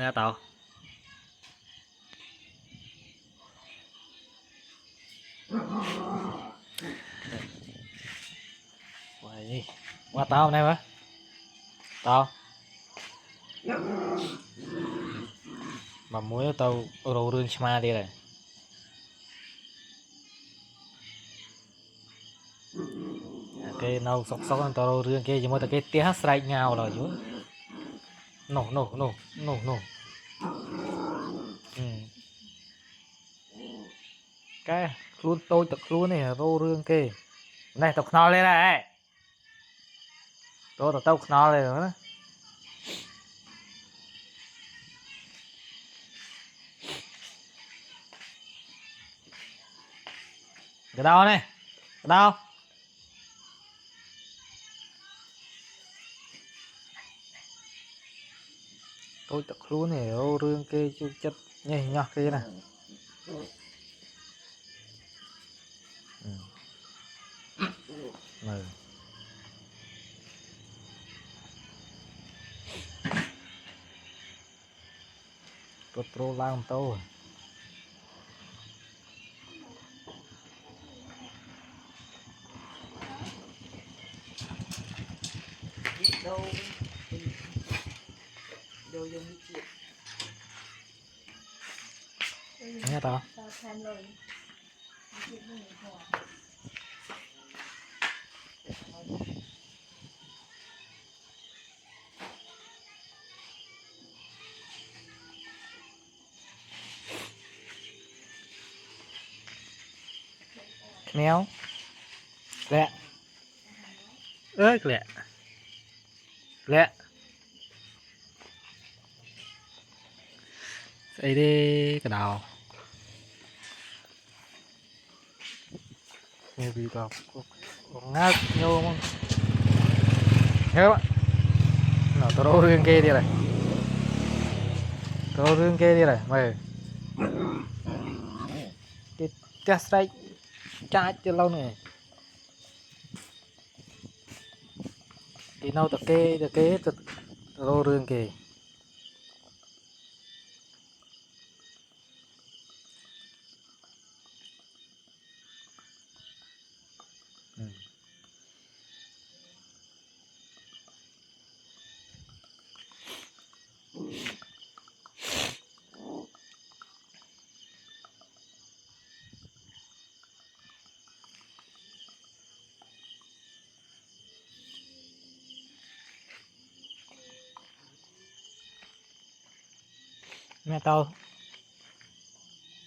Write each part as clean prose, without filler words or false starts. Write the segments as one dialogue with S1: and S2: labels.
S1: nghe tao vậy qua tao này mà tao mà muối tao râu rương chma đi này cái nâu sọc sọc tao râu rương kia chỉ mới cái tia hát sải ngào rồi chứ nổ nổ nổ nổ nổ cái luôn tôi tập luôn này râu rương kia này tao no lên này tôi tao no lên rồi đó cái đâu này cái đâu tôi tập luôn này râu rương kia chú chất nhảy nhót kia nè ừ. Tôi pro lang tao
S2: đâu đâu dùng chuyện
S1: nghe tao méo lẹ ơi lẹ lẹ đây đi cái đầu nghe bị tao ngáp nhô không nhớ bạn nào tao đâu riêng kia đi này tao riêng kia đi này mày cái test đây trái cho lâu này thì đâu tao kê tao đâu riêng kia mẹ tao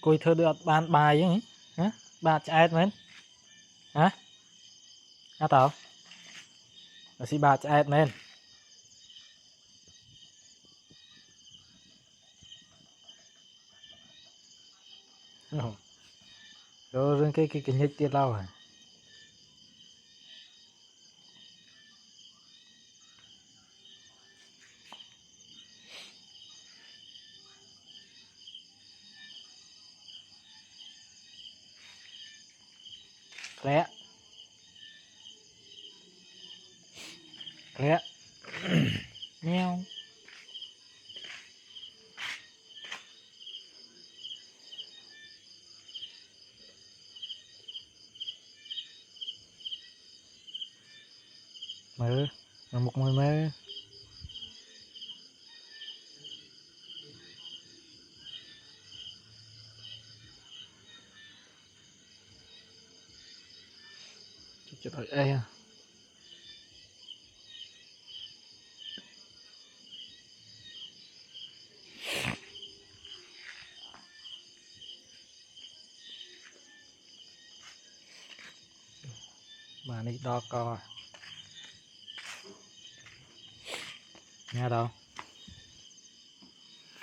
S1: coi thơ được bàn bài chứ hả bà chạy mấy hả hả tao là si bà chạy mấy rồi cái nhích tiết lao à lẹ lẹ meo mơ là một mười mơ cho thôi ê bà đi đo co nghe đâu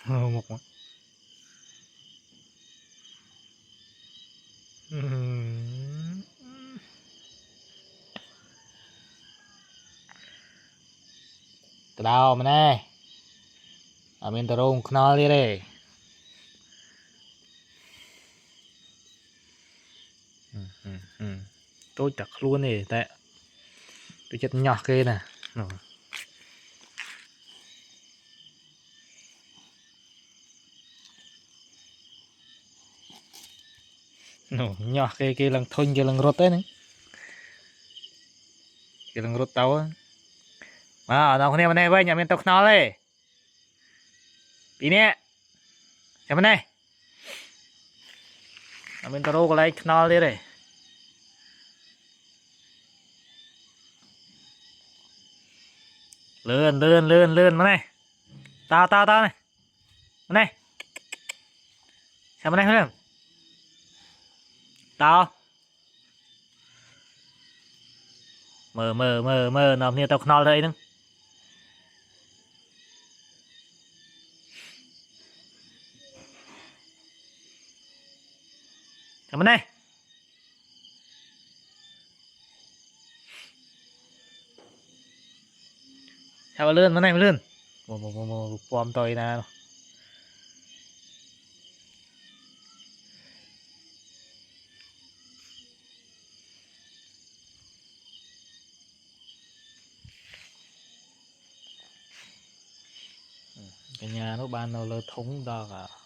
S1: một từ đâu mà nè ở bên tàu rồng knal đi đây tôi chặt luôn nè tại tôi chết nhỏ kia nè nhỏ cái lần thôn cái lần rốt đấy nữa cái lần rốt tàu á mà nó con này với nhà mình tao nó đây tí nè xem bên này nhà mình tao cái này nó đi đây lươn bên này tao này bên này xem bên này không tao mờ nó như tao nó đây nữa xem bên này theo lươn bên này lươn một bom tôi nè cái nhà nó ban đầu là thúng đó cả